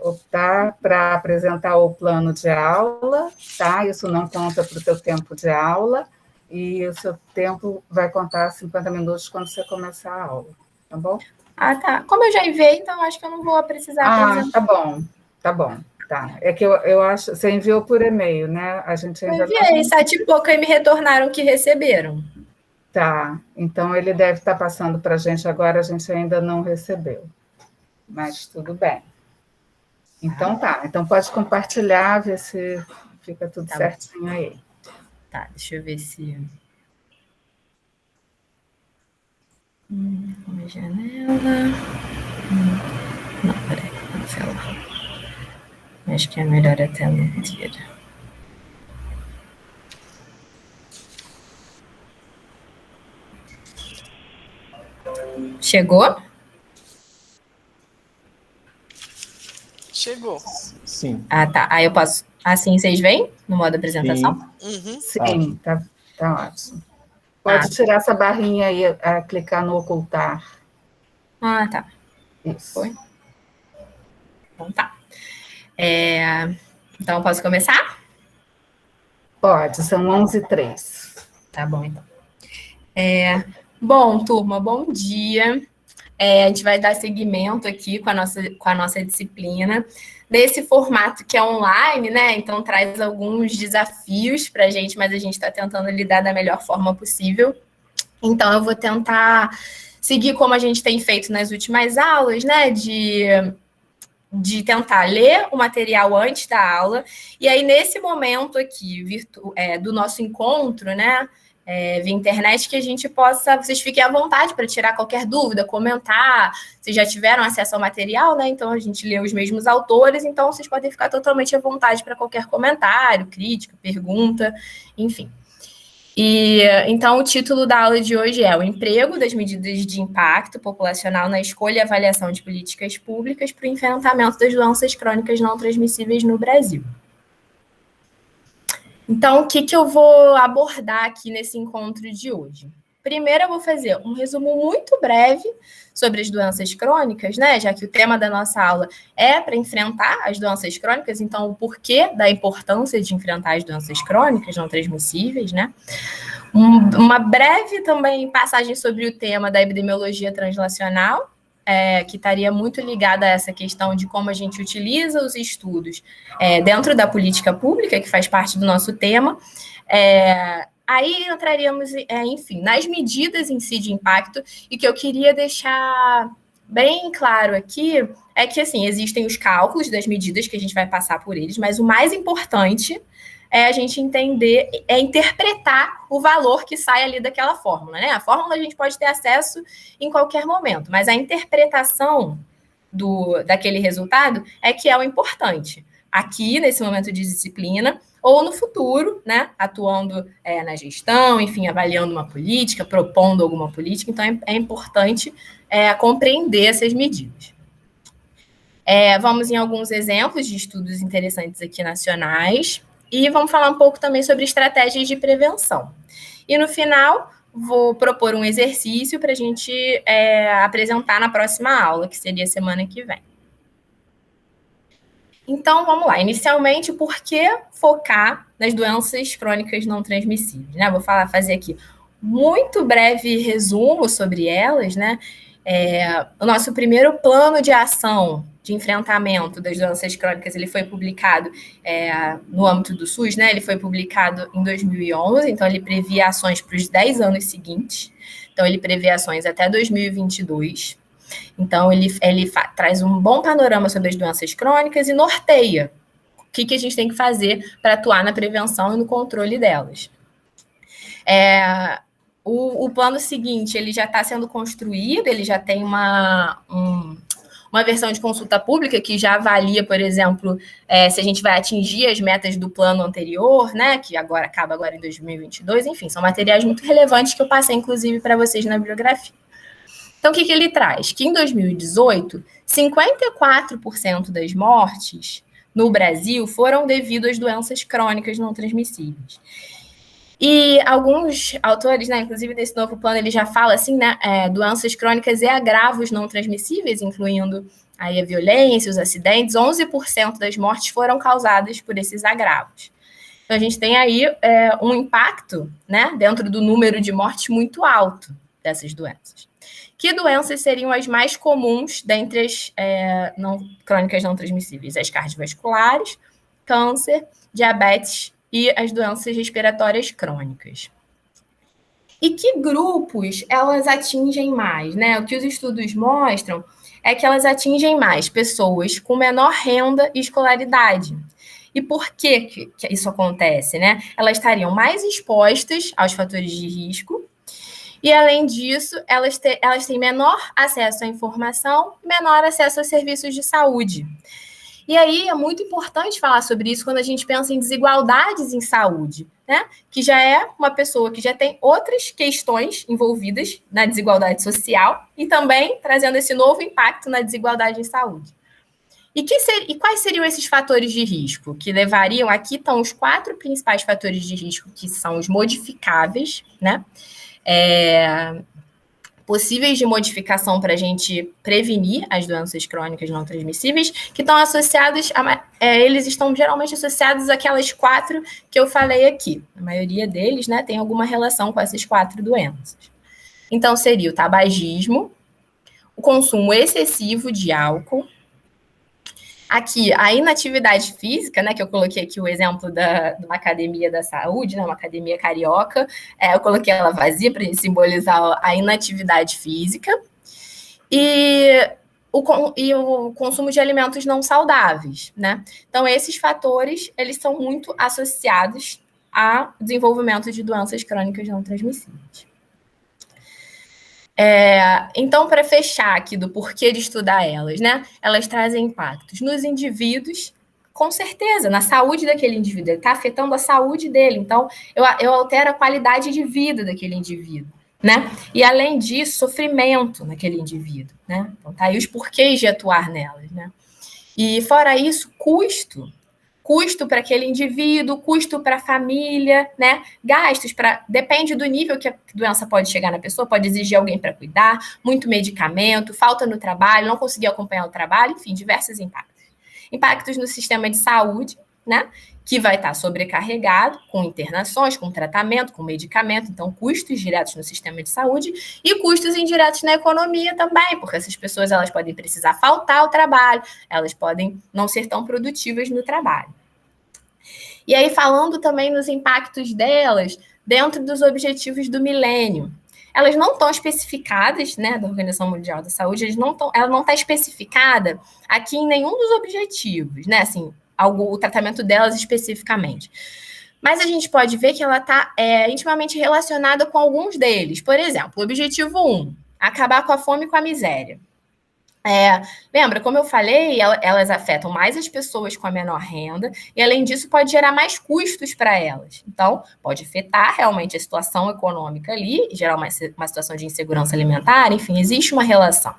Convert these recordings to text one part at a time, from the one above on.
optar para apresentar o plano de aula, tá? Isso não conta para o teu tempo de aula, e o seu tempo vai contar 50 minutos quando você começar a aula, tá bom? Ah, tá. Como eu já enviei, então acho que eu não vou precisar apresentar. Tá bom. Tá. É que eu acho... Você enviou por e-mail, né? A gente ainda eu enviei, não... 7 e pouco, e me retornaram que receberam. Tá. Então, ele deve estar passando para a gente agora, a gente ainda não recebeu. Mas tudo bem. Então, tá. Então, pode compartilhar, ver se fica tudo certinho aí. Tá, deixa eu ver se... Uma janela... Não, peraí, cancelar. Acho que é melhor a tela inteira. Chegou? Chegou. Sim. Ah, tá. Aí eu posso... Assim vocês veem? No modo apresentação? Sim, tá ótimo. Pode tirar essa barrinha aí, clicar no ocultar. Ah, tá. Isso. Foi? Então tá. Então, eu posso começar? Pode, são 11h03. Tá bom, então. Bom, turma, bom dia. A gente vai dar seguimento aqui com a nossa disciplina, desse formato que é online, né? Então, traz alguns desafios para a gente, mas a gente está tentando lidar da melhor forma possível. Então, eu vou tentar seguir como a gente tem feito nas últimas aulas, né? De tentar ler o material antes da aula, e aí, nesse momento aqui, do nosso encontro, né? Via internet, que a gente possa, vocês fiquem à vontade para tirar qualquer dúvida, comentar, vocês já tiveram acesso ao material, né? Então a gente lê os mesmos autores, então vocês podem ficar totalmente à vontade para qualquer comentário, crítica, pergunta, enfim. E então o título da aula de hoje é o emprego das medidas de impacto populacional na escolha e avaliação de políticas públicas para o enfrentamento das doenças crônicas não transmissíveis no Brasil. Então, o que eu vou abordar aqui nesse encontro de hoje? Primeiro, eu vou fazer um resumo muito breve sobre as doenças crônicas, né? Já que o tema da nossa aula é para enfrentar as doenças crônicas, então o porquê da importância de enfrentar as doenças crônicas não transmissíveis, né? Uma breve também passagem sobre o tema da epidemiologia translacional, que estaria muito ligada a essa questão de como a gente utiliza os estudos dentro da política pública, que faz parte do nosso tema. Aí entraríamos, enfim, nas medidas em si de impacto, e que eu queria deixar bem claro aqui é que, assim, existem os cálculos das medidas que a gente vai passar por eles, mas o mais importante é a gente entender, interpretar o valor que sai ali daquela fórmula, né? A fórmula a gente pode ter acesso em qualquer momento, mas a interpretação daquele resultado é que é o importante. Aqui, nesse momento de disciplina, ou no futuro, né? Atuando na gestão, enfim, avaliando uma política, propondo alguma política. Então, é importante compreender essas medidas. Vamos em alguns exemplos de estudos interessantes aqui nacionais. E vamos falar um pouco também sobre estratégias de prevenção. E no final, vou propor um exercício para a gente apresentar na próxima aula, que seria semana que vem. Então, vamos lá. Inicialmente, por que focar nas doenças crônicas não transmissíveis? Né? Vou fazer aqui muito breve resumo sobre elas, né? O nosso primeiro plano de ação de enfrentamento das doenças crônicas, ele foi publicado no âmbito do SUS, né? Ele foi publicado em 2011, então ele previa ações para os 10 anos seguintes. Então, ele prevê ações até 2022. Então, ele traz um bom panorama sobre as doenças crônicas e norteia o que a gente tem que fazer para atuar na prevenção e no controle delas. O plano seguinte, ele já está sendo construído, ele já tem uma versão de consulta pública que já avalia, por exemplo, se a gente vai atingir as metas do plano anterior, né, que acaba agora em 2022, enfim, são materiais muito relevantes que eu passei, inclusive, para vocês na bibliografia. Então, o que ele traz? Que em 2018, 54% das mortes no Brasil foram devido às doenças crônicas não transmissíveis. E alguns autores, né, inclusive nesse novo plano, ele já fala assim, né, doenças crônicas e agravos não transmissíveis, incluindo aí a violência, os acidentes. 11% das mortes foram causadas por esses agravos. Então, a gente tem aí um impacto, né, dentro do número de mortes muito alto dessas doenças. Que doenças seriam as mais comuns dentre as crônicas não transmissíveis? As cardiovasculares, câncer, diabetes e as doenças respiratórias crônicas. E que grupos elas atingem mais, né? O que os estudos mostram é que elas atingem mais pessoas com menor renda e escolaridade. E por que isso acontece, né? Elas estariam mais expostas aos fatores de risco e, além disso, elas têm menor acesso à informação e menor acesso a serviços de saúde. E aí é muito importante falar sobre isso quando a gente pensa em desigualdades em saúde, né? Que já é uma pessoa que já tem outras questões envolvidas na desigualdade social e também trazendo esse novo impacto na desigualdade em saúde. E quais seriam esses fatores de risco que levariam? Aqui estão os 4 principais fatores de risco, que são os modificáveis, né? Possíveis de modificação para a gente prevenir as doenças crônicas não transmissíveis, que estão associados eles estão geralmente associados àquelas 4 que eu falei aqui. A maioria deles, né, tem alguma relação com essas 4 doenças. Então, seria o tabagismo, o consumo excessivo de álcool, aqui, a inatividade física, né, que eu coloquei aqui o exemplo de uma academia da saúde, né, uma academia carioca, eu coloquei ela vazia para simbolizar a inatividade física, e o consumo de alimentos não saudáveis, né? Então, esses fatores, eles são muito associados ao desenvolvimento de doenças crônicas não transmissíveis. Então, para fechar aqui do porquê de estudar elas, né? Elas trazem impactos nos indivíduos, com certeza, na saúde daquele indivíduo. Ele está afetando a saúde dele. Então, eu altero a qualidade de vida daquele indivíduo, né? E, além disso, sofrimento naquele indivíduo, né? Então, tá aí os porquês de atuar nelas, né? E, fora isso, custo para aquele indivíduo, custo para a família, né? Gastos depende do nível que a doença pode chegar na pessoa, pode exigir alguém para cuidar, muito medicamento, falta no trabalho, não conseguir acompanhar o trabalho, enfim, diversos impactos. Impactos no sistema de saúde, né? Que vai estar sobrecarregado com internações, com tratamento, com medicamento, então custos diretos no sistema de saúde e custos indiretos na economia também, porque essas pessoas elas podem precisar faltar ao trabalho, elas podem não ser tão produtivas no trabalho. E aí, falando também nos impactos delas dentro dos objetivos do milênio. Elas não estão especificadas, né, da Organização Mundial da Saúde, ela não está especificada aqui em nenhum dos objetivos, né, assim, o tratamento delas especificamente. Mas a gente pode ver que ela está intimamente relacionada com alguns deles. Por exemplo, o objetivo 1, acabar com a fome e com a miséria. Lembra, como eu falei, elas afetam mais as pessoas com a menor renda e, além disso, pode gerar mais custos para elas. Então, pode afetar realmente a situação econômica ali, gerar uma situação de insegurança alimentar, enfim, existe uma relação.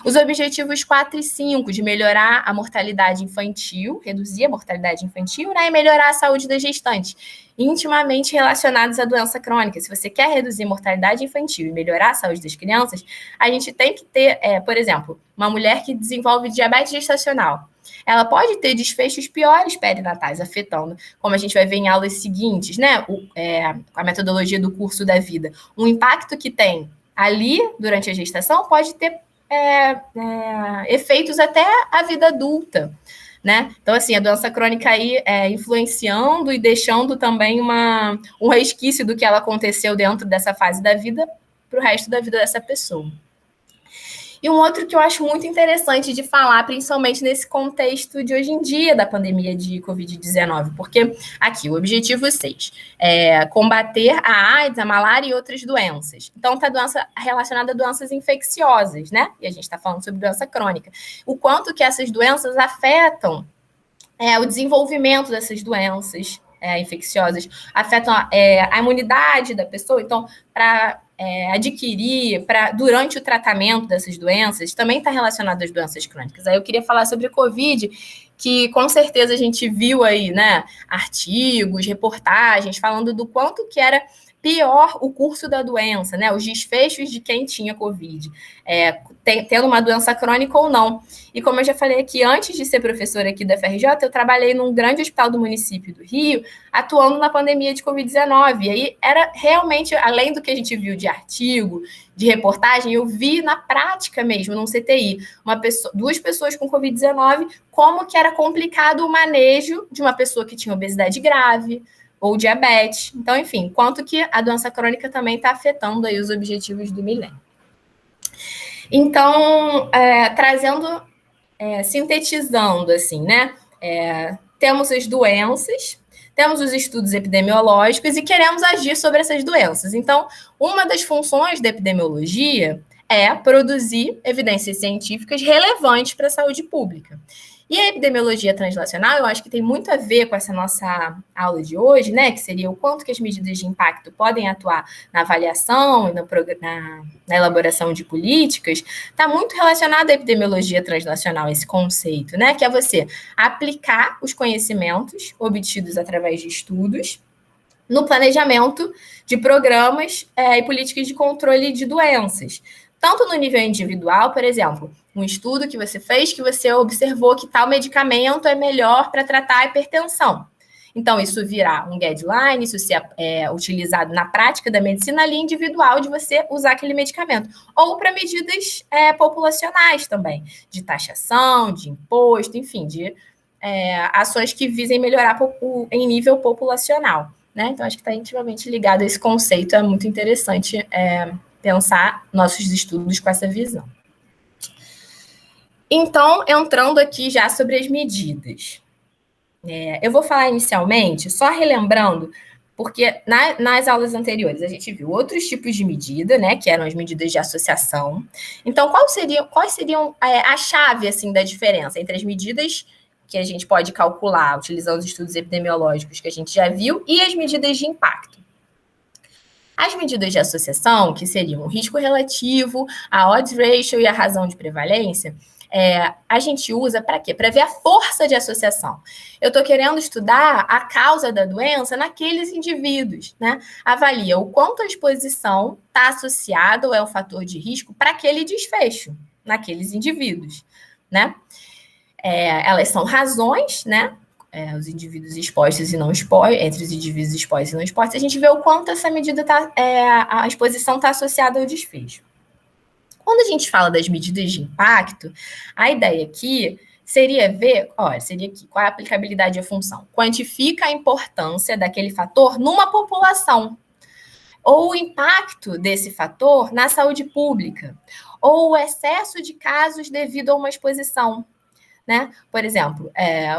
Os objetivos 4 e 5, de melhorar a mortalidade infantil, reduzir a mortalidade infantil, né, e melhorar a saúde das gestantes, intimamente relacionados à doença crônica. Se você quer reduzir a mortalidade infantil e melhorar a saúde das crianças, a gente tem que ter, por exemplo, uma mulher que desenvolve diabetes gestacional. Ela pode ter desfechos piores perinatais, afetando, como a gente vai ver em aulas seguintes, né, a metodologia do curso da vida. Um impacto que tem ali durante a gestação pode ter efeitos até a vida adulta, né? Então, assim, a doença crônica aí influenciando e deixando também um resquício do que ela aconteceu dentro dessa fase da vida para o resto da vida dessa pessoa. E um outro que eu acho muito interessante de falar, principalmente nesse contexto de hoje em dia da pandemia de Covid-19, porque aqui, o objetivo 6 é combater a AIDS, a malária e outras doenças. Então, tá doença relacionada a doenças infecciosas, né? E a gente está falando sobre doença crônica. O quanto que essas doenças afetam o desenvolvimento dessas doenças infecciosas, afetam a imunidade da pessoa. Então, para adquirir durante o tratamento dessas doenças também está relacionado às doenças crônicas. Aí eu queria falar sobre Covid, que com certeza a gente viu aí, né, artigos, reportagens falando do quanto que era pior o curso da doença, né, os desfechos de quem tinha Covid, tendo uma doença crônica ou não. E como eu já falei aqui, antes de ser professora aqui da FRJ, eu trabalhei num grande hospital do município do Rio, atuando na pandemia de Covid-19. E aí era realmente, além do que a gente viu de artigo, de reportagem, eu vi na prática mesmo, num CTI, duas pessoas com Covid-19, como que era complicado o manejo de uma pessoa que tinha obesidade grave ou diabetes. Então, enfim, quanto que a doença crônica também está afetando aí os objetivos do milênio. Então, sintetizando, assim, né? Temos as doenças, temos os estudos epidemiológicos e queremos agir sobre essas doenças. Então, uma das funções da epidemiologia é produzir evidências científicas relevantes para a saúde pública. E a epidemiologia translacional, eu acho que tem muito a ver com essa nossa aula de hoje, né? Que seria o quanto que as medidas de impacto podem atuar na avaliação e na elaboração de políticas. Está muito relacionado à epidemiologia translacional, esse conceito, né? Que é você aplicar os conhecimentos obtidos através de estudos no planejamento de programas e políticas de controle de doenças. Tanto no nível individual, por exemplo, um estudo que você fez, que você observou que tal medicamento é melhor para tratar a hipertensão. Então, isso virá um guideline, isso ser utilizado na prática da medicina ali individual de você usar aquele medicamento. Ou para medidas populacionais também, de taxação, de imposto, enfim, de ações que visem melhorar em nível populacional. Né? Então, acho que está intimamente ligado a esse conceito, é muito interessante pensar nossos estudos com essa visão. Então, entrando aqui já sobre as medidas. Eu vou falar inicialmente, só relembrando, porque nas aulas anteriores a gente viu outros tipos de medida, né, que eram as medidas de associação. Então, quais seriam a chave, assim, da diferença entre as medidas que a gente pode calcular utilizando os estudos epidemiológicos que a gente já viu e as medidas de impacto? As medidas de associação, que seriam o risco relativo, a odds ratio e a razão de prevalência, a gente usa para quê? Para ver a força de associação. Eu estou querendo estudar a causa da doença naqueles indivíduos, né? Avalia o quanto a exposição está associada ou é um fator de risco para aquele desfecho, naqueles indivíduos, né? Elas são razões, né? Os indivíduos expostos e não expostos, entre os indivíduos expostos e não expostos, a gente vê o quanto essa medida a exposição está associada ao desfecho. Quando a gente fala das medidas de impacto, a ideia aqui seria ver, seria aqui, qual é a aplicabilidade da função. Quantifica a importância daquele fator numa população, ou o impacto desse fator na saúde pública, ou o excesso de casos devido a uma exposição. Né? Por exemplo,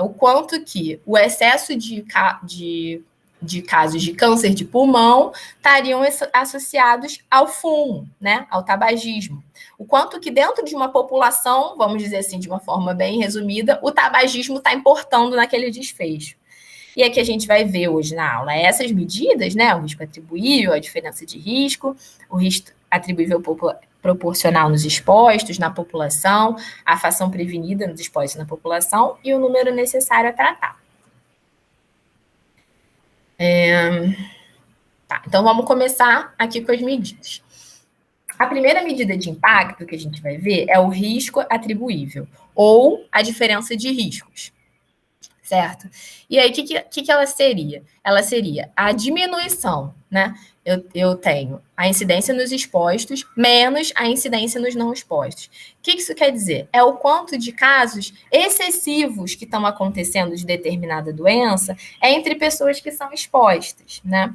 o quanto que o excesso de casos de câncer de pulmão estariam associados ao fumo, né? Ao tabagismo. O quanto que dentro de uma população, vamos dizer assim, de uma forma bem resumida, o tabagismo está importando naquele desfecho. E aqui a gente vai ver hoje na aula essas medidas, né? O risco atribuível, a diferença de risco, o risco atribuível proporcional nos expostos, na população, a fação prevenida nos expostos na população e o número necessário a tratar. Então, vamos começar aqui com as medidas. A primeira medida de impacto que a gente vai ver é o risco atribuível, ou a diferença de riscos, certo? E aí, o que ela seria? Ela seria a diminuição, né? Eu tenho a incidência nos expostos menos a incidência nos não expostos. O que isso quer dizer? É o quanto de casos excessivos que estão acontecendo de determinada doença entre pessoas que são expostas, né?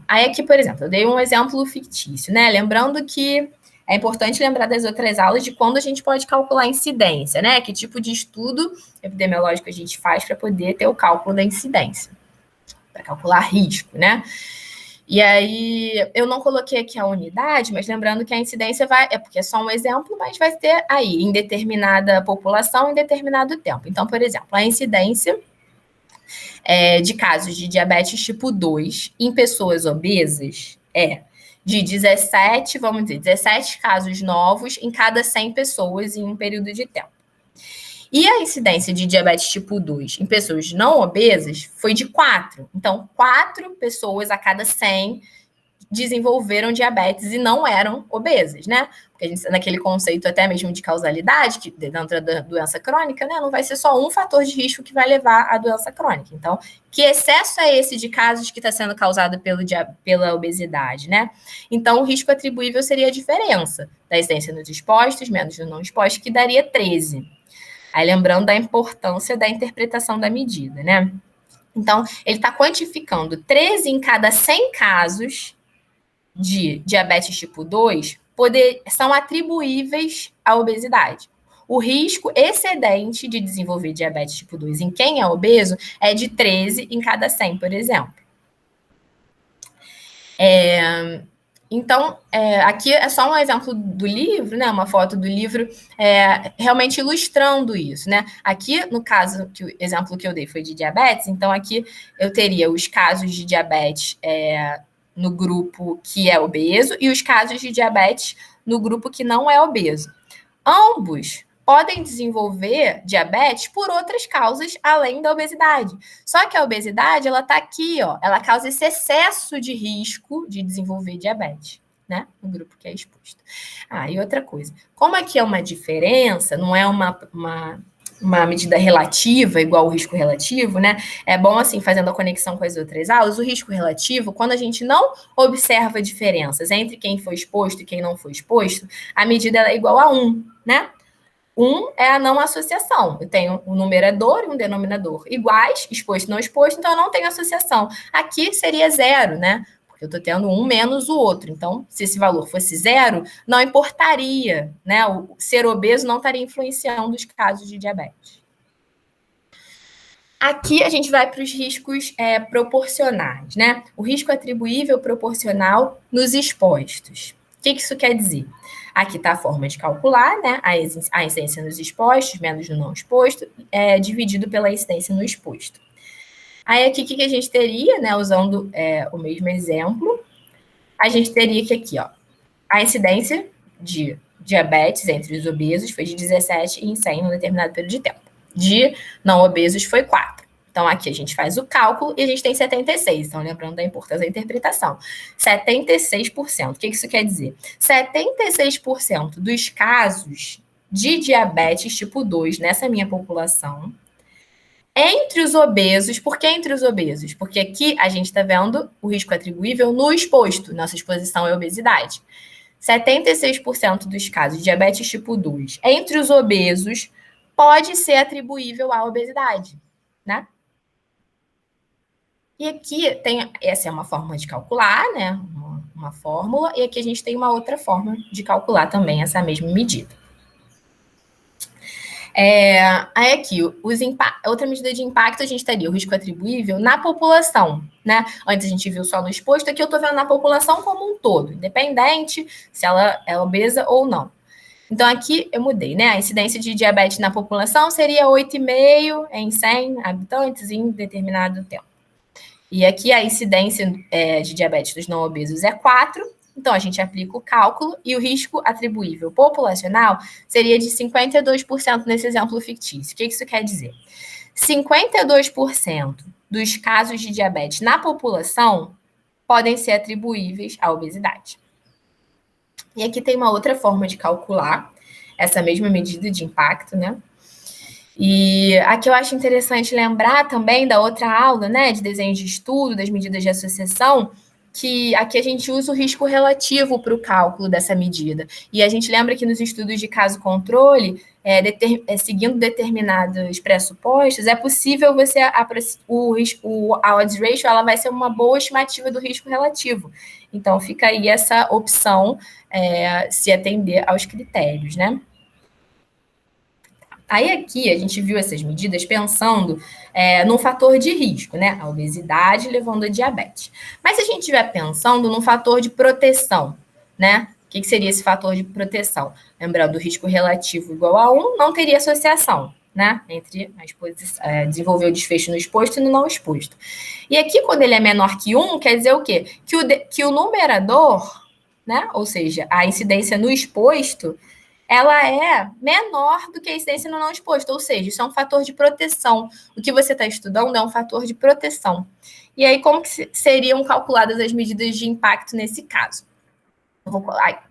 Aí aqui, por exemplo, eu dei um exemplo fictício, né? Lembrando que é importante lembrar das outras aulas de quando a gente pode calcular a incidência, né? Que tipo de estudo epidemiológico a gente faz para poder ter o cálculo da incidência, para calcular risco, né? E aí, eu não coloquei aqui a unidade, mas lembrando que a incidência porque é só um exemplo, mas vai ter aí em determinada população, em determinado tempo. Então, por exemplo, a incidência de casos de diabetes tipo 2 em pessoas obesas é de 17, vamos dizer, 17 casos novos em cada 100 pessoas em um período de tempo. E a incidência de diabetes tipo 2 em pessoas não obesas foi de 4. Então, 4 pessoas a cada 100 desenvolveram diabetes e não eram obesas, né? Porque a gente, naquele conceito até mesmo de causalidade, que dentro da doença crônica, né, não vai ser só um fator de risco que vai levar à doença crônica. Então, que excesso é esse de casos que está sendo causado pela obesidade, né? Então, o risco atribuível seria a diferença da incidência nos expostos menos no não exposto, que daria 13. Aí, lembrando da importância da interpretação da medida, né? Então, ele está quantificando 13 em cada 100 casos de diabetes tipo 2 são atribuíveis à obesidade. O risco excedente de desenvolver diabetes tipo 2 em quem é obeso é de 13 em cada 100, por exemplo. Então, aqui é só um exemplo do livro, né? Uma foto do livro realmente ilustrando isso, né? Aqui, no caso, o exemplo que eu dei foi de diabetes, então aqui eu teria os casos de diabetes no grupo que é obeso e os casos de diabetes no grupo que não é obeso. Ambos podem desenvolver diabetes por outras causas além da obesidade. Só que a obesidade, ela está aqui, ó, ela causa esse excesso de risco de desenvolver diabetes, né, no grupo que é exposto. E outra coisa, como aqui é uma diferença, não é uma medida relativa, igual o risco relativo, né? É bom, assim, fazendo a conexão com as outras aulas, o risco relativo, quando a gente não observa diferenças entre quem foi exposto e quem não foi exposto, a medida é igual a 1, né? 1 é a não associação. Eu tenho um numerador e um denominador iguais, exposto e não exposto, então eu não tenho associação. Aqui seria 0, né? Porque eu estou tendo um menos o outro. Então, se esse valor fosse 0, não importaria, né? O ser obeso não estaria influenciando os casos de diabetes. Aqui a gente vai para os riscos proporcionais, né? O risco atribuível proporcional nos expostos. O que isso quer dizer? Aqui está a forma de calcular, né? A incidência nos expostos menos no não exposto, dividido pela incidência no exposto. Aí aqui, o que a gente teria, né? Usando o mesmo exemplo, a gente teria que aqui, ó, a incidência de diabetes entre os obesos foi de 17 em 100 num determinado período de tempo. De não obesos foi 4. Então, aqui a gente faz o cálculo e a gente tem 76. Então, lembrando da importância da interpretação. 76%. O que isso quer dizer? 76% dos casos de diabetes tipo 2 nessa minha população, entre os obesos, por que entre os obesos? Porque aqui a gente está vendo o risco atribuível no exposto. Nossa exposição é obesidade. 76% dos casos de diabetes tipo 2 entre os obesos pode ser atribuível à obesidade, né? E aqui tem, essa é uma forma de calcular, né? Uma fórmula, e aqui a gente tem uma outra forma de calcular também essa mesma medida. Aí aqui, outra medida de impacto, a gente teria o risco atribuível na população, né? Antes a gente viu só no exposto, aqui eu estou vendo na população como um todo, independente se ela é obesa ou não. Então, aqui eu mudei, né? A incidência de diabetes na população seria 8,5 em 100 habitantes em determinado tempo. E aqui a incidência de diabetes dos não obesos é 4, então a gente aplica o cálculo e o risco atribuível populacional seria de 52% nesse exemplo fictício. O que isso quer dizer? 52% dos casos de diabetes na população podem ser atribuíveis à obesidade. E aqui tem uma outra forma de calcular essa mesma medida de impacto, né? E aqui eu acho interessante lembrar também da outra aula, né, de desenho de estudo, das medidas de associação, que aqui a gente usa o risco relativo para o cálculo dessa medida. E a gente lembra que nos estudos de caso-controle, seguindo determinados pressupostos, é possível você... A odds ratio ela vai ser uma boa estimativa do risco relativo. Então, fica aí essa opção se atender aos critérios, né? Aí aqui a gente viu essas medidas pensando num fator de risco, né? A obesidade levando a diabetes. Mas se a gente estiver pensando num fator de proteção, né? O que seria esse fator de proteção? Lembrando, o risco relativo igual a 1, não teria associação, né? Entre desenvolver o desfecho no exposto e no não exposto. E aqui, quando ele é menor que 1, quer dizer o quê? Que o numerador né? Ou seja, a incidência no exposto, ela é menor do que a incidência no não exposto, ou seja, isso é um fator de proteção. O que você está estudando é um fator de proteção. E aí, como que seriam calculadas as medidas de impacto nesse caso?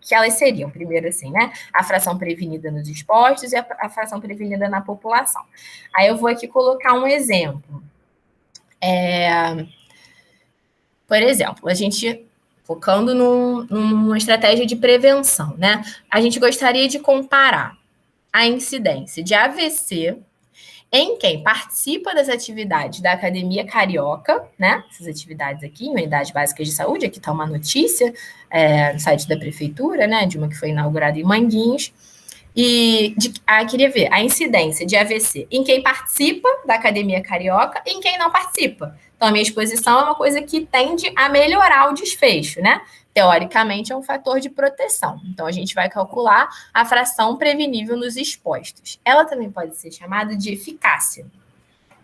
Que elas seriam, primeiro assim, né? A fração prevenida nos expostos e a fração prevenida na população. Aí eu vou aqui colocar um exemplo. Por exemplo, a gente focando numa estratégia de prevenção, né? A gente gostaria de comparar a incidência de AVC em quem participa das atividades da Academia Carioca, né? Essas atividades aqui, em Unidades Básicas de Saúde, aqui está uma notícia no site da Prefeitura, né? De uma que foi inaugurada em Manguinhos. E queria ver a incidência de AVC em quem participa da Academia Carioca e em quem não participa. Então, a minha exposição é uma coisa que tende a melhorar o desfecho, né? Teoricamente, é um fator de proteção. Então, a gente vai calcular a fração prevenível nos expostos. Ela também pode ser chamada de eficácia,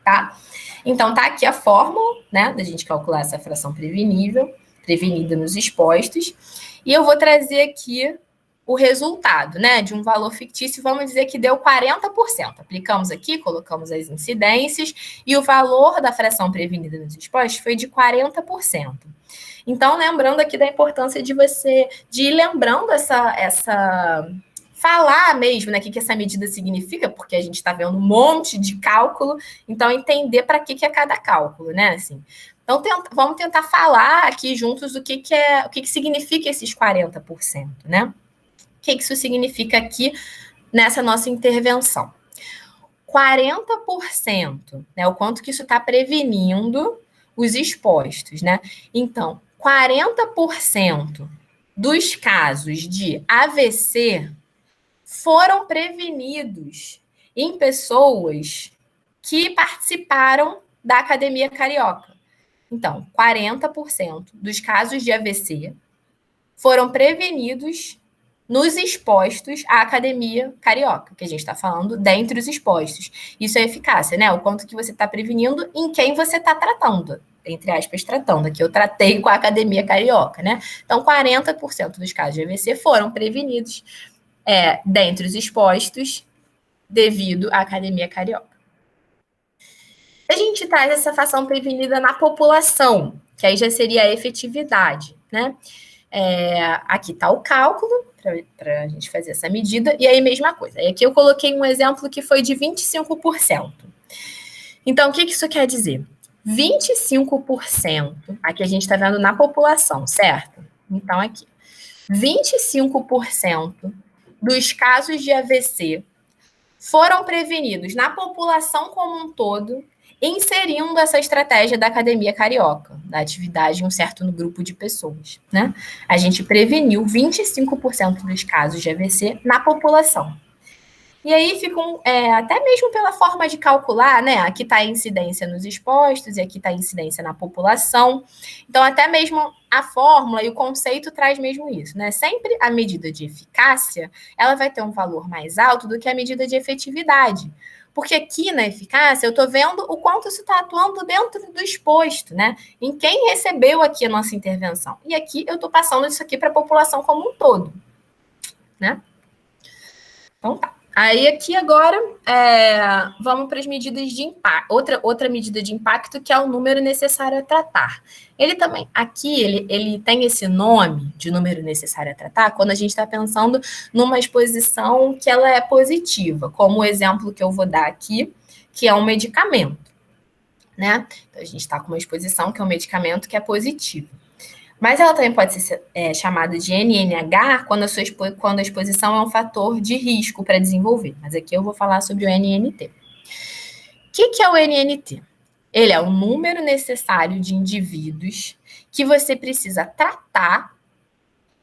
tá? Então, tá aqui a fórmula, né, da gente calcular essa fração prevenida nos expostos. E eu vou trazer aqui o resultado, né, de um valor fictício, vamos dizer que deu 40%. Aplicamos aqui, colocamos as incidências, e o valor da fração prevenida nos expostos foi de 40%. Então, lembrando aqui da importância de ir lembrando falar mesmo, né, o que essa medida significa, porque a gente está vendo um monte de cálculo, então entender para que é cada cálculo, né, assim. Então, vamos tentar falar aqui juntos o que significa esses 40%, né? O que isso significa aqui nessa nossa intervenção? 40%, né? O quanto que isso está prevenindo os expostos, né? Então, 40% dos casos de AVC foram prevenidos em pessoas que participaram da Academia Carioca. Então, 40% dos casos de AVC foram prevenidos nos expostos à Academia Carioca, que a gente está falando dentre os expostos. Isso é eficácia, né? O quanto que você está prevenindo em quem você está tratando, entre aspas, tratando. Aqui eu tratei com a Academia Carioca, né? Então, 40% dos casos de AVC foram prevenidos dentre os expostos devido à Academia Carioca. A gente traz essa fração prevenida na população, que aí já seria a efetividade, né? Aqui está o cálculo para a gente fazer essa medida, e aí mesma coisa. E aqui eu coloquei um exemplo que foi de 25%. Então, o que isso quer dizer? 25%, aqui a gente está vendo na população, certo? Então, aqui, 25% dos casos de AVC foram prevenidos na população como um todo, inserindo essa estratégia da Academia Carioca, da atividade em um certo grupo de pessoas, né? A gente preveniu 25% dos casos de AVC na população. E aí ficam, até mesmo pela forma de calcular, né? Aqui está a incidência nos expostos e aqui está a incidência na população. Então, até mesmo a fórmula e o conceito traz mesmo isso, né? Sempre a medida de eficácia, ela vai ter um valor mais alto do que a medida de efetividade. Porque aqui na eficácia, eu estou vendo o quanto isso está atuando dentro do exposto, né? Em quem recebeu aqui a nossa intervenção. E aqui eu estou passando isso aqui para a população como um todo, né? Então tá. Aí aqui agora vamos para as medidas de impacto. Outra medida de impacto que é o número necessário a tratar. Ele também, aqui, ele tem esse nome de número necessário a tratar quando a gente está pensando numa exposição que ela é positiva, como o exemplo que eu vou dar aqui, que é um medicamento, né? Então, a gente está com uma exposição que é um medicamento que é positivo. Mas ela também pode ser chamada de NNH quando a exposição é um fator de risco para desenvolver. Mas aqui eu vou falar sobre o NNT. O que é o NNT? Ele é o número necessário de indivíduos que você precisa tratar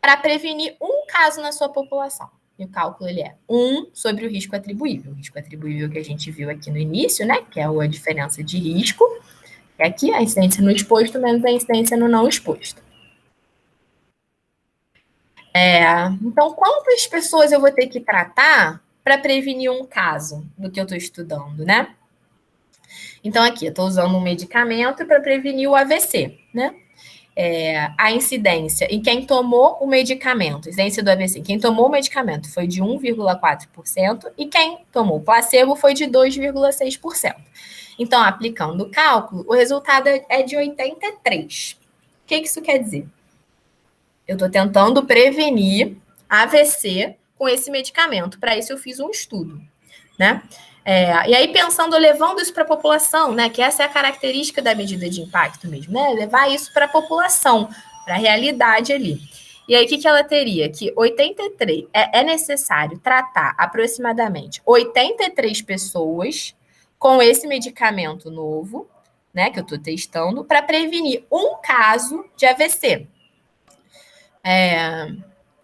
para prevenir um caso na sua população. E o cálculo ele é 1 sobre o risco atribuível. O risco atribuível que a gente viu aqui no início, né? Que é a diferença de risco. É aqui a incidência no exposto menos a incidência no não exposto. Então, quantas pessoas eu vou ter que tratar para prevenir um caso do que eu estou estudando, né? Então, aqui, eu estou usando um medicamento para prevenir o AVC, né? a incidência em quem tomou o medicamento, incidência do AVC, quem tomou o medicamento foi de 1,4% e quem tomou o placebo foi de 2,6%. Então, aplicando o cálculo, o resultado é de 83. O que isso quer dizer? Eu estou tentando prevenir AVC com esse medicamento. Para isso, eu fiz um estudo, né? E aí, pensando, levando isso para a população, né? Que essa é a característica da medida de impacto mesmo, né? Levar isso para a população, para a realidade ali. E aí, o que ela teria? Que 83 é necessário tratar aproximadamente 83 pessoas com esse medicamento novo, né? Que eu estou testando, para prevenir um caso de AVC.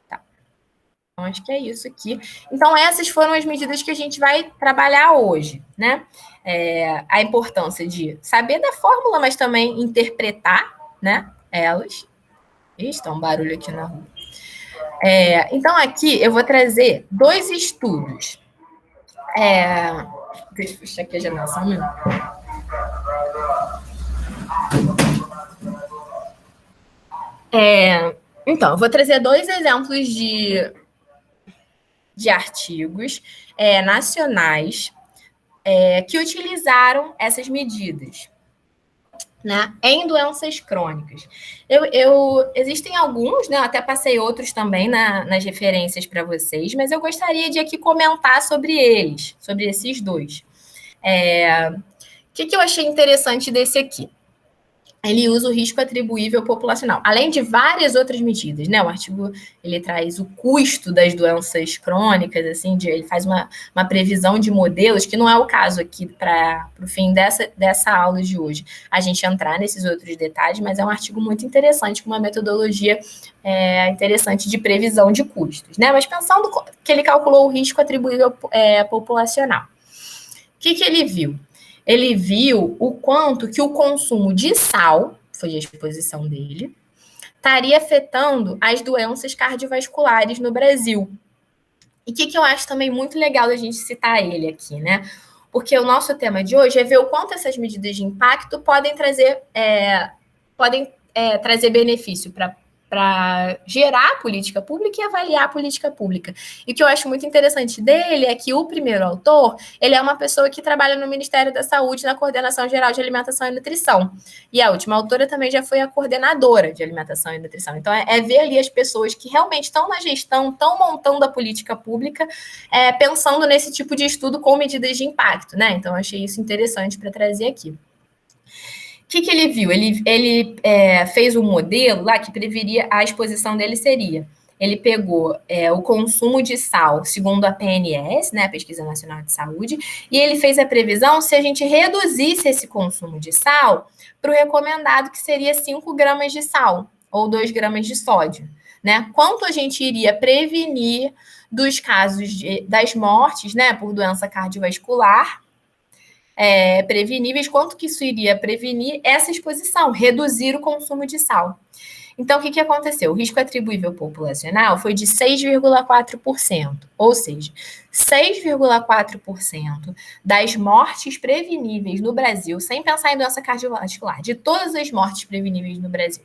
Tá. Então, acho que é isso aqui. Então, essas foram as medidas que a gente vai trabalhar hoje, né? A importância de saber da fórmula, mas também interpretar, né? Elas. Está um barulho aqui na rua. Então, aqui eu vou trazer 2 estudos. Deixa eu puxar aqui a janela só um minuto. Então, eu vou trazer 2 exemplos de artigos nacionais que utilizaram essas medidas, né, em doenças crônicas. Existem alguns, né, eu até passei outros também nas referências para vocês, mas eu gostaria de aqui comentar sobre eles, sobre esses 2. O que eu achei interessante desse aqui? Ele usa o risco atribuível populacional, além de várias outras medidas, né? O artigo, ele traz o custo das doenças crônicas, assim, ele faz uma previsão de modelos, que não é o caso aqui para o fim dessa aula de hoje, a gente entrar nesses outros detalhes, mas é um artigo muito interessante, com uma metodologia interessante de previsão de custos, né? Mas pensando que ele calculou o risco atribuível populacional. O que ele viu? Ele viu o quanto que o consumo de sal, foi a exposição dele, estaria afetando as doenças cardiovasculares no Brasil. E o que eu acho também muito legal da gente citar ele aqui, né? Porque o nosso tema de hoje é ver o quanto essas medidas de impacto podem trazer benefício para gerar a política pública e avaliar a política pública. E o que eu acho muito interessante dele é que o primeiro autor, ele é uma pessoa que trabalha no Ministério da Saúde, na Coordenação Geral de Alimentação e Nutrição. E a última autora também já foi a coordenadora de Alimentação e Nutrição. Então, ver ali as pessoas que realmente estão na gestão, estão montando a política pública, pensando nesse tipo de estudo com medidas de impacto, né? Então, eu achei isso interessante para trazer aqui. O que ele viu? Ele fez um modelo lá que preveria, a exposição dele seria, ele pegou o consumo de sal, segundo a PNS, né, a Pesquisa Nacional de Saúde, e ele fez a previsão se a gente reduzisse esse consumo de sal para o recomendado, que seria 5 gramas de sal, ou 2 gramas de sódio, né? Quanto a gente iria prevenir dos casos das mortes, né, por doença cardiovascular, preveníveis, quanto que isso iria prevenir essa exposição, reduzir o consumo de sal. Então, o que aconteceu? O risco atribuível populacional foi de 6,4%, ou seja, 6,4% das mortes preveníveis no Brasil, sem pensar em doença cardiovascular, de todas as mortes preveníveis no Brasil,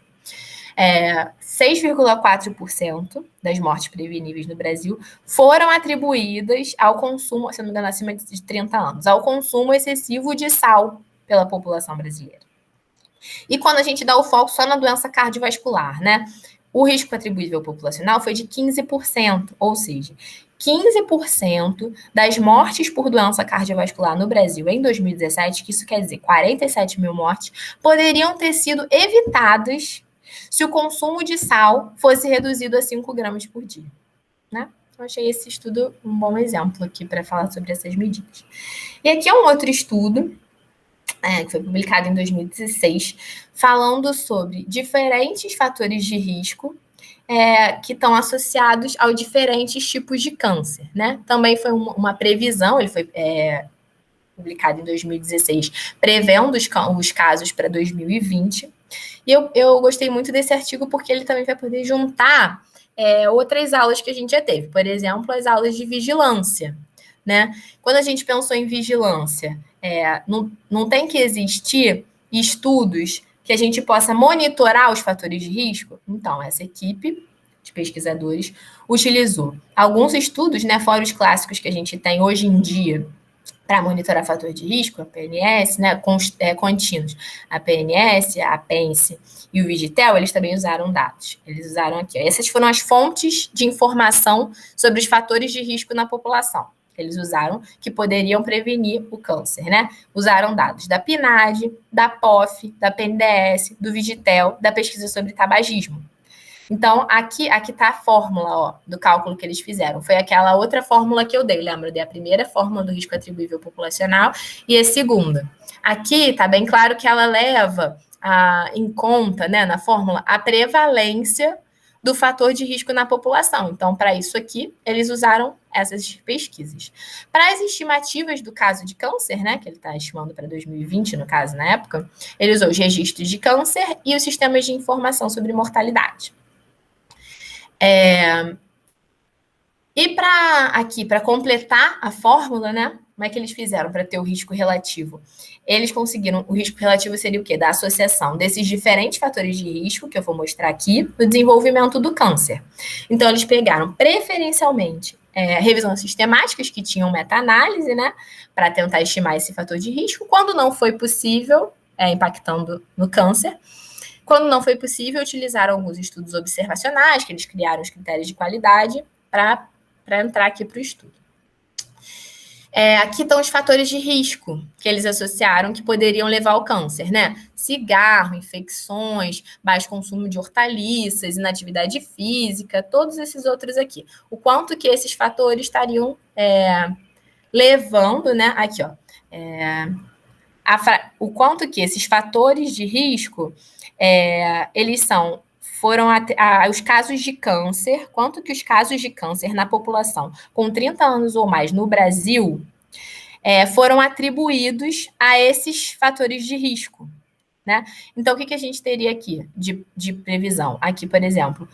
6,4% das mortes preveníveis no Brasil foram atribuídas ao consumo, se não me engano, acima de 30 anos, ao consumo excessivo de sal pela população brasileira. E quando a gente dá o foco só na doença cardiovascular, né? O risco atribuível populacional foi de 15%, ou seja, 15% das mortes por doença cardiovascular no Brasil em 2017, que isso quer dizer 47 mil mortes, poderiam ter sido evitadas se o consumo de sal fosse reduzido a 5 gramas por dia, né? Eu achei esse estudo um bom exemplo aqui para falar sobre essas medidas. E aqui é um outro estudo, que foi publicado em 2016, falando sobre diferentes fatores de risco que estão associados aos diferentes tipos de câncer, né? Também foi uma previsão, ele foi publicado em 2016, prevendo os casos para 2020. E eu gostei muito desse artigo porque ele também vai poder juntar outras aulas que a gente já teve. Por exemplo, as aulas de vigilância, né? Quando a gente pensou em vigilância, não tem que existir estudos que a gente possa monitorar os fatores de risco? Então, essa equipe de pesquisadores utilizou alguns estudos, né, fora os clássicos que a gente tem hoje em dia para monitorar fator de risco, a PNS, né, contínuos, a PNS, a PENSE e o Vigitel, eles também usaram dados. Eles usaram aqui. Essas foram as fontes de informação sobre os fatores de risco na população. Eles usaram que poderiam prevenir o câncer, né? Usaram dados da PNAD, da POF, da PNDS, do Vigitel, da pesquisa sobre tabagismo. Então, aqui está a fórmula, ó, do cálculo que eles fizeram. Foi aquela outra fórmula que eu dei, lembra? Eu dei a primeira fórmula do risco atribuível populacional e a segunda. Aqui está bem claro que ela leva em conta, né, na fórmula, a prevalência do fator de risco na população. Então, para isso aqui, eles usaram essas pesquisas. Para as estimativas do caso de câncer, né, que ele está estimando para 2020, no caso, na época, ele usou os registros de câncer e os sistemas de informação sobre mortalidade. E para completar a fórmula, né? Como é que eles fizeram para ter o risco relativo? Eles conseguiram, o risco relativo seria o quê? Da associação desses diferentes fatores de risco, que eu vou mostrar aqui, no desenvolvimento do câncer. Então, eles pegaram preferencialmente revisões sistemáticas que tinham meta-análise, né? Para tentar estimar esse fator de risco. Quando não foi possível, impactando no câncer, quando não foi possível, utilizaram alguns estudos observacionais, que eles criaram os critérios de qualidade para entrar aqui para o estudo. Aqui estão os fatores de risco que eles associaram que poderiam levar ao câncer, né? Cigarro, infecções, baixo consumo de hortaliças, inatividade física, todos esses outros aqui. O quanto que esses fatores estariam levando, né? Aqui, ó. O quanto que esses fatores de risco eles foram os casos de câncer, quanto que os casos de câncer na população com 30 anos ou mais no Brasil foram atribuídos a esses fatores de risco, né? Então, o que a gente teria aqui de previsão? Aqui, por exemplo,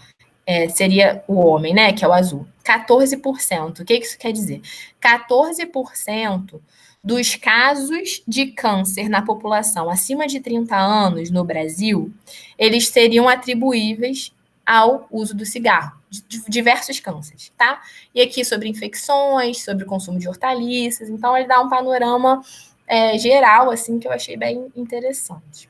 seria o homem, né, que é o azul, 14%. O que isso quer dizer? 14% dos casos de câncer na população acima de 30 anos no Brasil, eles seriam atribuíveis ao uso do cigarro, de diversos cânceres, tá? E aqui sobre infecções, sobre o consumo de hortaliças, então ele dá um panorama geral, assim, que eu achei bem interessante.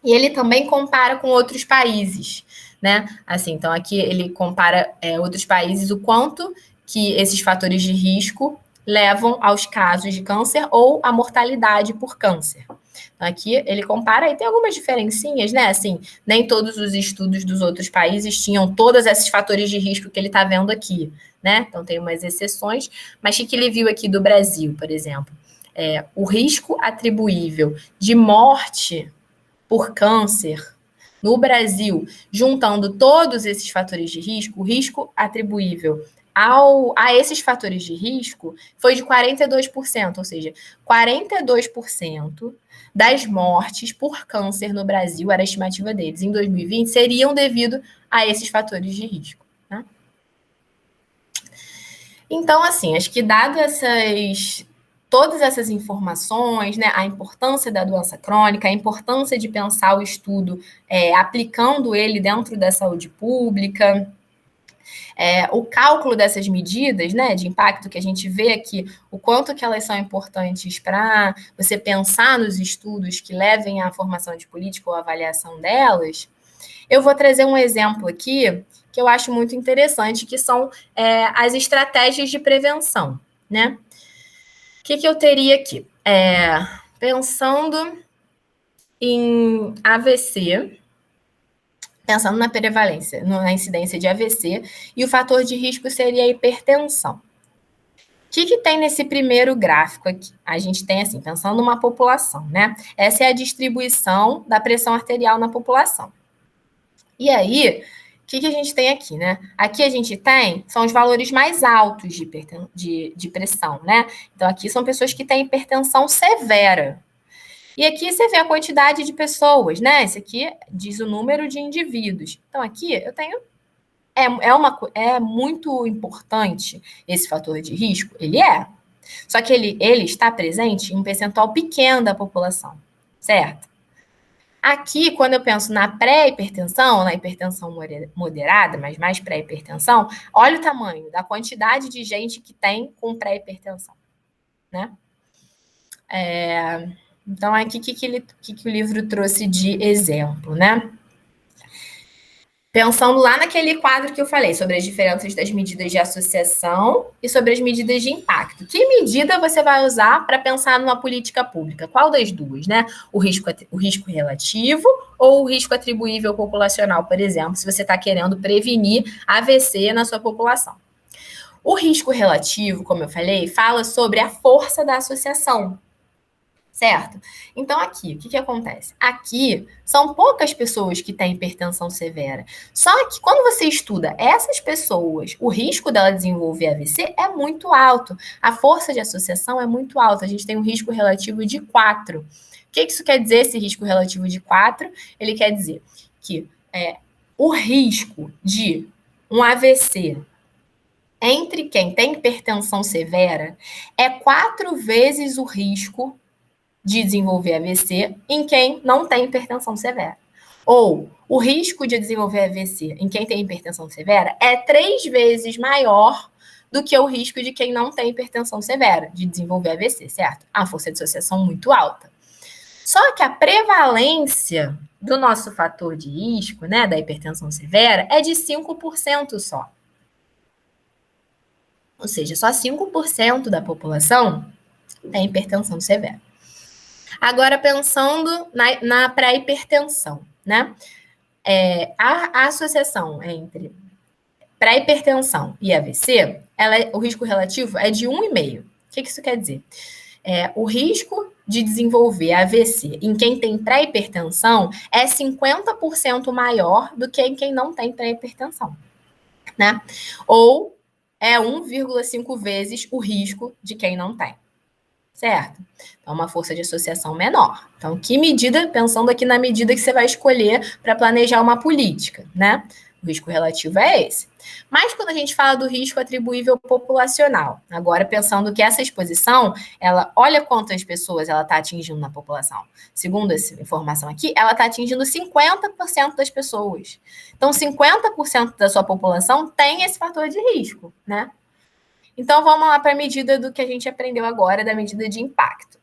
E ele também compara com outros países, né? Assim, então aqui ele compara outros países, o quanto que esses fatores de risco levam aos casos de câncer ou à mortalidade por câncer. Então, aqui ele compara e tem algumas diferencinhas, né? Assim, nem todos os estudos dos outros países tinham todos esses fatores de risco que ele está vendo aqui, né? Então, tem umas exceções, mas o que ele viu aqui do Brasil, por exemplo? O risco atribuível de morte por câncer no Brasil, juntando todos esses fatores de risco, o risco atribuível a esses fatores de risco foi de 42%, ou seja, 42% das mortes por câncer no Brasil, era a estimativa deles, em 2020, seriam devido a esses fatores de risco, né? Então, assim, acho que dado todas essas informações, né, a importância da doença crônica, a importância de pensar o estudo aplicando ele dentro da saúde pública, o cálculo dessas medidas, né, de impacto que a gente vê aqui, o quanto que elas são importantes para você pensar nos estudos que levem à formação de política ou avaliação delas, eu vou trazer um exemplo aqui que eu acho muito interessante, que são as estratégias de prevenção, né? O que eu teria aqui? Pensando em AVC, pensando na prevalência, na incidência de AVC, e o fator de risco seria a hipertensão. O que tem nesse primeiro gráfico aqui? A gente tem, assim, pensando numa população, né? Essa é a distribuição da pressão arterial na população. E aí, o que a gente tem aqui, né? Aqui a gente são os valores mais altos de pressão, né? Então, aqui são pessoas que têm hipertensão severa. E aqui você vê a quantidade de pessoas, né? Esse aqui diz o número de indivíduos. Então, aqui eu tenho... É muito importante esse fator de risco? Ele é. Só que ele está presente em um percentual pequeno da população, certo? Aqui, quando eu penso na pré-hipertensão, na hipertensão moderada, mas mais pré-hipertensão, olha o tamanho da quantidade de gente que tem com pré-hipertensão, né? Então, aqui, o que o livro trouxe de exemplo, né? Pensando lá naquele quadro que eu falei, sobre as diferenças das medidas de associação e sobre as medidas de impacto. Que medida você vai usar para pensar numa política pública? Qual das duas, né? O risco relativo ou o risco atribuível populacional, por exemplo, se você está querendo prevenir AVC na sua população. O risco relativo, como eu falei, fala sobre a força da associação. Certo? Então, aqui, o que acontece? Aqui, são poucas pessoas que têm hipertensão severa. Só que, quando você estuda essas pessoas, o risco dela desenvolver AVC é muito alto. A força de associação é muito alta. A gente tem um risco relativo de 4. O que isso quer dizer, esse risco relativo de 4? Ele quer dizer que o risco de um AVC entre quem tem hipertensão severa é 4 vezes o risco de desenvolver AVC em quem não tem hipertensão severa. Ou o risco de desenvolver AVC em quem tem hipertensão severa é 3 vezes maior do que o risco de quem não tem hipertensão severa de desenvolver AVC, certo? A força de associação muito alta. Só que a prevalência do nosso fator de risco, né, da hipertensão severa, é de 5% só. Ou seja, só 5% da população tem hipertensão severa. Agora, pensando na pré-hipertensão, né? A associação entre pré-hipertensão e AVC, o risco relativo é de 1,5. O que isso quer dizer? O risco de desenvolver AVC em quem tem pré-hipertensão é 50% maior do que em quem não tem pré-hipertensão, né? Ou é 1,5 vezes o risco de quem não tem. Certo? Então, uma força de associação menor. Então, que medida, pensando aqui na medida que você vai escolher para planejar uma política, né? O risco relativo é esse. Mas quando a gente fala do risco atribuível populacional, agora pensando que essa exposição, olha quantas pessoas ela está atingindo na população. Segundo essa informação aqui, ela está atingindo 50% das pessoas. Então, 50% da sua população tem esse fator de risco, né? Então, vamos lá para a medida do que a gente aprendeu agora, da medida de impacto.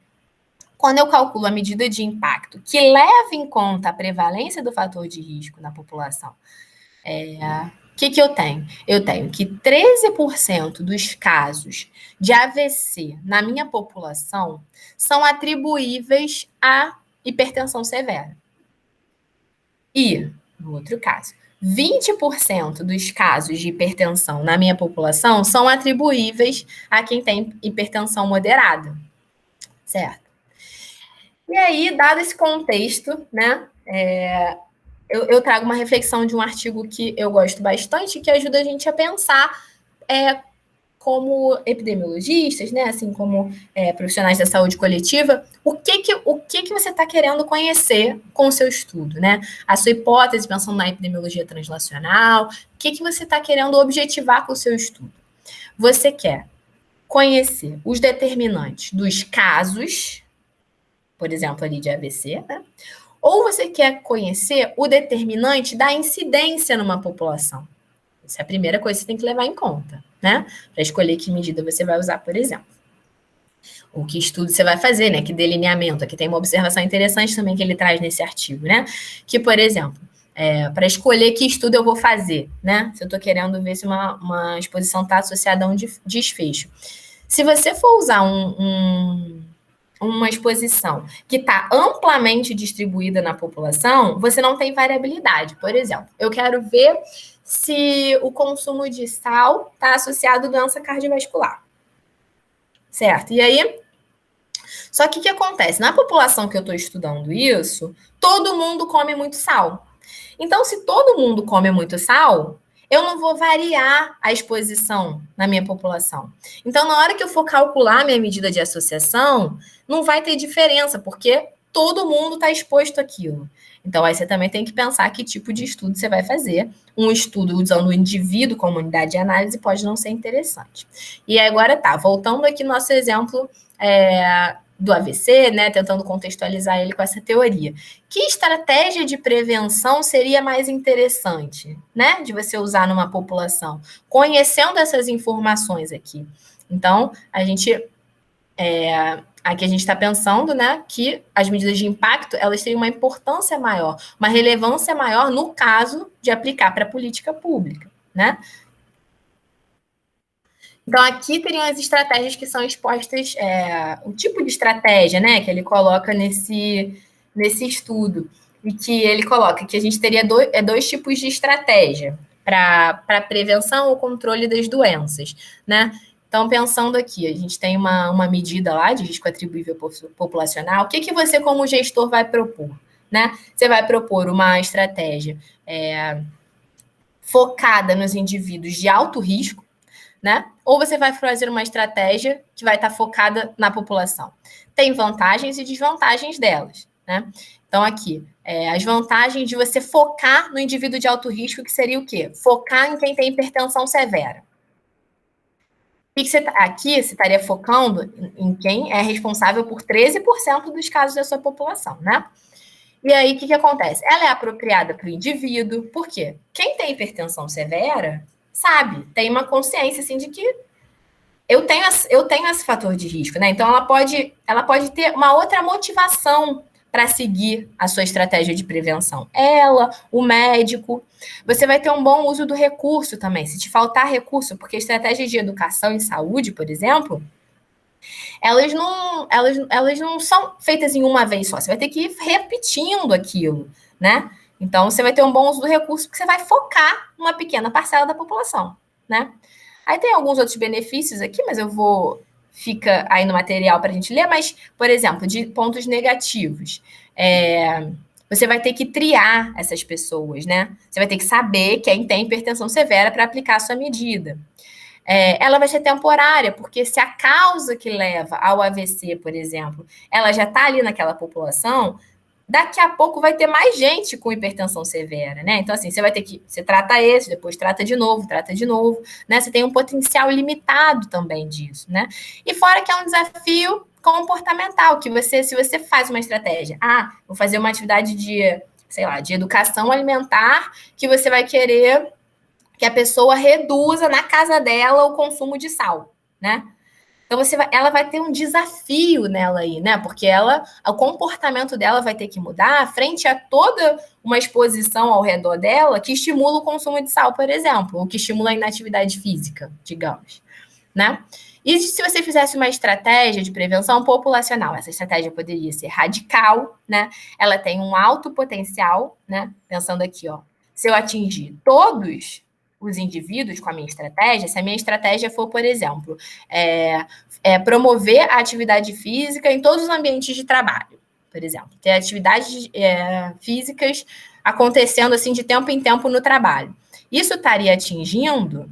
Quando eu calculo a medida de impacto que leva em conta a prevalência do fator de risco na população, o que eu tenho? Eu tenho que 13% dos casos de AVC na minha população são atribuíveis à hipertensão severa. E, no outro caso, 20% dos casos de hipertensão na minha população são atribuíveis a quem tem hipertensão moderada, certo? E aí, dado esse contexto, né, eu trago uma reflexão de um artigo que eu gosto bastante, que ajuda a gente a pensar como epidemiologistas, né, assim como profissionais da saúde coletiva, o que você está querendo conhecer com o seu estudo, né? A sua hipótese, pensando na epidemiologia translacional, o que você está querendo objetivar com o seu estudo? Você quer conhecer os determinantes dos casos, por exemplo, ali de AVC, né? Ou você quer conhecer o determinante da incidência numa população? Essa é a primeira coisa que você tem que levar em conta, né? Para escolher que medida você vai usar, por exemplo. Ou que estudo você vai fazer, né? Que delineamento. Aqui tem uma observação interessante também que ele traz nesse artigo, né? Que, por exemplo, para escolher que estudo eu vou fazer, né? Se eu estou querendo ver se uma exposição está associada a um desfecho. Se você for usar uma exposição que está amplamente distribuída na população, você não tem variabilidade. Por exemplo, eu quero ver se o consumo de sal está associado à doença cardiovascular. Certo? E aí, só que o que acontece? Na população que eu estou estudando isso, todo mundo come muito sal. Então, se todo mundo come muito sal, eu não vou variar a exposição na minha população. Então, na hora que eu for calcular a minha medida de associação, não vai ter diferença, porque todo mundo está exposto àquilo. Então, aí você também tem que pensar que tipo de estudo você vai fazer. Um estudo usando o indivíduo como unidade de análise pode não ser interessante. E agora voltando aqui no nosso exemplo do AVC, né, tentando contextualizar ele com essa teoria. Que estratégia de prevenção seria mais interessante, né, de você usar numa população? Conhecendo essas informações aqui. Então, aqui a gente está pensando, né, que as medidas de impacto, elas têm uma importância maior, uma relevância maior no caso de aplicar para a política pública, né? Então, aqui teriam as estratégias que são expostas, o tipo de estratégia, né, que ele coloca nesse estudo, e que ele coloca que a gente teria dois tipos de estratégia para prevenção ou controle das doenças, né? Então, pensando aqui, a gente tem uma medida lá de risco atribuível populacional. O que você, como gestor, vai propor, né? Você vai propor uma estratégia focada nos indivíduos de alto risco, né? Ou você vai fazer uma estratégia que vai estar focada na população. Tem vantagens e desvantagens delas, né? Então, aqui, as vantagens de você focar no indivíduo de alto risco, que seria o quê? Focar em quem tem hipertensão severa. Aqui você estaria focando em quem é responsável por 13% dos casos da sua população, né? E aí, o que acontece? Ela é apropriada para o indivíduo, por quê? Quem tem hipertensão severa sabe, tem uma consciência assim de que eu tenho esse fator de risco, né? Então ela pode ter uma outra motivação para seguir a sua estratégia de prevenção. Ela, o médico, você vai ter um bom uso do recurso também. Se te faltar recurso, porque estratégias de educação e saúde, por exemplo, elas não são feitas em uma vez só. Você vai ter que ir repetindo aquilo, né? Então, você vai ter um bom uso do recurso, porque você vai focar numa pequena parcela da população, né? Aí tem alguns outros benefícios aqui, mas fica aí no material para a gente ler, mas, por exemplo, de pontos negativos. Você vai ter que triar essas pessoas, né? Você vai ter que saber quem tem hipertensão severa para aplicar a sua medida. Ela vai ser temporária, porque se a causa que leva ao AVC, por exemplo, ela já está ali naquela população, daqui a pouco vai ter mais gente com hipertensão severa, né? Então, assim, você trata esse, depois trata de novo, né? Você tem um potencial limitado também disso, né? E fora que é um desafio comportamental, que se você faz uma estratégia, vou fazer uma atividade de educação alimentar, que você vai querer que a pessoa reduza na casa dela o consumo de sal, né? Então, ela vai ter um desafio nela aí, né? Porque o comportamento dela vai ter que mudar frente a toda uma exposição ao redor dela que estimula o consumo de sal, por exemplo, ou que estimula a inatividade física, digamos, né? E se você fizesse uma estratégia de prevenção populacional, essa estratégia poderia ser radical, né? Ela tem um alto potencial, né? Pensando aqui, ó, se eu atingir todos os indivíduos com a minha estratégia, se a minha estratégia for, por exemplo, promover a atividade física em todos os ambientes de trabalho, por exemplo, ter atividades físicas acontecendo assim de tempo em tempo no trabalho. Isso estaria atingindo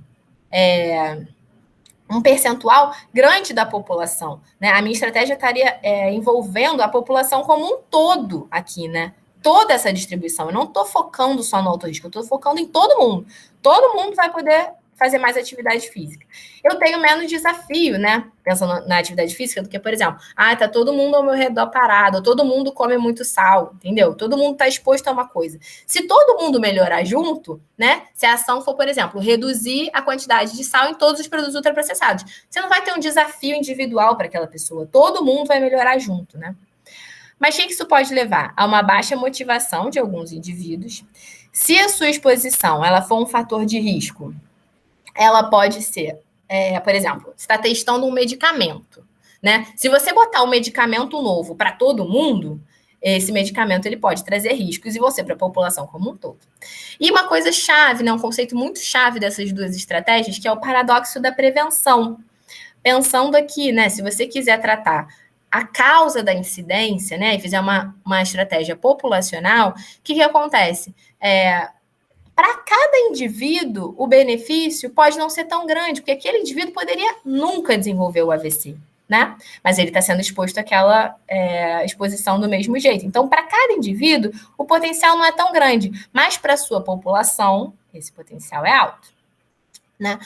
um percentual grande da população, né? A minha estratégia estaria envolvendo a população como um todo aqui, né? Toda essa distribuição. Eu não estou focando só no alto risco, eu estou focando em todo mundo. Todo mundo vai poder fazer mais atividade física. Eu tenho menos desafio, né? Pensando na atividade física, do que, por exemplo, tá todo mundo ao meu redor parado, todo mundo come muito sal, entendeu? Todo mundo está exposto a uma coisa. Se todo mundo melhorar junto, né? Se a ação for, por exemplo, reduzir a quantidade de sal em todos os produtos ultraprocessados, você não vai ter um desafio individual para aquela pessoa. Todo mundo vai melhorar junto, né? Mas o que isso pode levar? A uma baixa motivação de alguns indivíduos. Se a sua exposição ela for um fator de risco, ela pode ser, por exemplo, você está testando um medicamento, né? Se você botar um medicamento novo para todo mundo, esse medicamento ele pode trazer riscos e você para a população como um todo. E uma coisa chave, né, um conceito muito chave dessas duas estratégias, que é o paradoxo da prevenção. Pensando aqui, né, se você quiser tratar a causa da incidência, né, e fizer uma estratégia populacional, o que acontece? Para cada indivíduo, o benefício pode não ser tão grande, porque aquele indivíduo poderia nunca desenvolver o AVC, né? Mas ele está sendo exposto àquela exposição do mesmo jeito. Então, para cada indivíduo, o potencial não é tão grande, mas para a sua população, esse potencial é alto, né?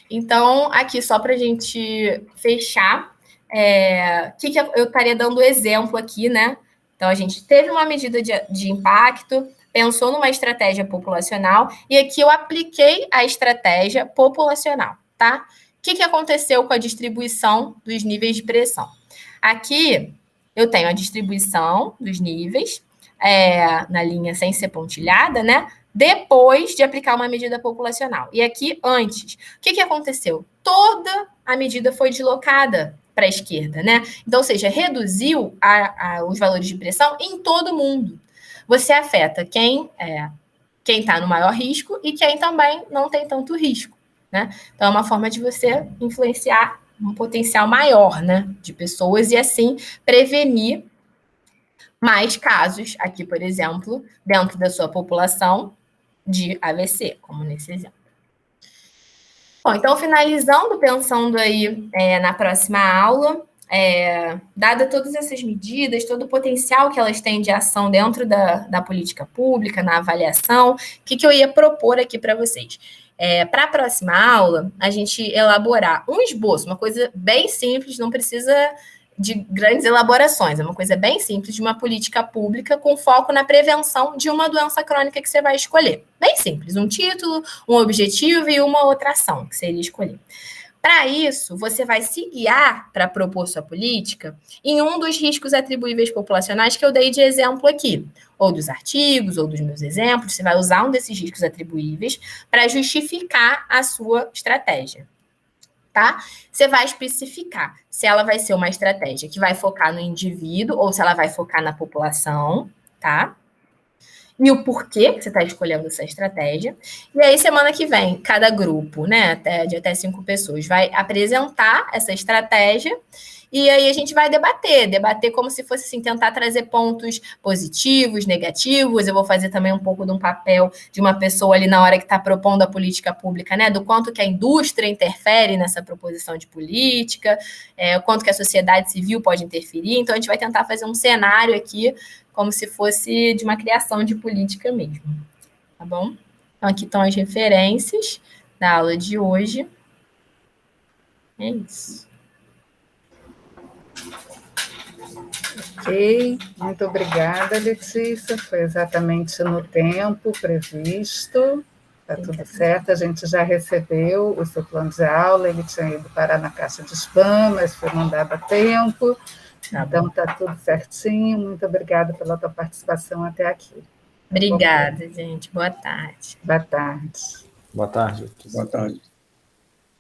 Então, aqui, só para a gente fechar, que eu estaria dando exemplo aqui, né? Então, a gente teve uma medida de impacto, pensou numa estratégia populacional, e aqui eu apliquei a estratégia populacional, tá? O que aconteceu com a distribuição dos níveis de pressão? Aqui, eu tenho a distribuição dos níveis, na linha sem ser pontilhada, né? Depois de aplicar uma medida populacional. E aqui, antes. O que aconteceu? Toda a medida foi deslocada para a esquerda, né? Então, ou seja, reduziu os valores de pressão em todo mundo. Você afeta quem está no maior risco e quem também não tem tanto risco, né? Então, é uma forma de você influenciar um potencial maior, né, de pessoas e, assim, prevenir mais casos, aqui, por exemplo, dentro da sua população de AVC, como nesse exemplo. Bom, então, finalizando, pensando aí na próxima aula, dada todas essas medidas, todo o potencial que elas têm de ação dentro da política pública, na avaliação, o que eu ia propor aqui para vocês? Para a próxima aula, a gente elaborar um esboço, uma coisa bem simples, não precisa de grandes elaborações, é uma coisa bem simples de uma política pública com foco na prevenção de uma doença crônica que você vai escolher. Bem simples, um título, um objetivo e uma outra ação que seria escolher. Para isso, você vai se guiar para propor sua política em um dos riscos atribuíveis populacionais que eu dei de exemplo aqui, ou dos artigos, ou dos meus exemplos. Você vai usar um desses riscos atribuíveis para justificar a sua estratégia. Tá? Você vai especificar se ela vai ser uma estratégia que vai focar no indivíduo ou se ela vai focar na população, tá? E o porquê que você está escolhendo essa estratégia. E aí, semana que vem, cada grupo, né, de até 5 pessoas, vai apresentar essa estratégia e aí a gente vai debater como se fosse assim, tentar trazer pontos positivos, negativos. Eu vou fazer também um pouco de um papel de uma pessoa ali na hora que está propondo a política pública, né? Do quanto que a indústria interfere nessa proposição de política, o quanto que a sociedade civil pode interferir. Então, a gente vai tentar fazer um cenário aqui como se fosse de uma criação de política mesmo, tá bom? Então, aqui estão as referências da aula de hoje. É isso. Ok, muito obrigada, Letícia. Foi exatamente no tempo previsto. Está tudo certo, a gente já recebeu o seu plano de aula, ele tinha ido parar na caixa de spam, mas foi mandado a tempo. Então, está tudo certinho. Muito obrigada pela tua participação até aqui. Obrigada, gente. Boa tarde. Boa tarde. Boa tarde. Boa tarde.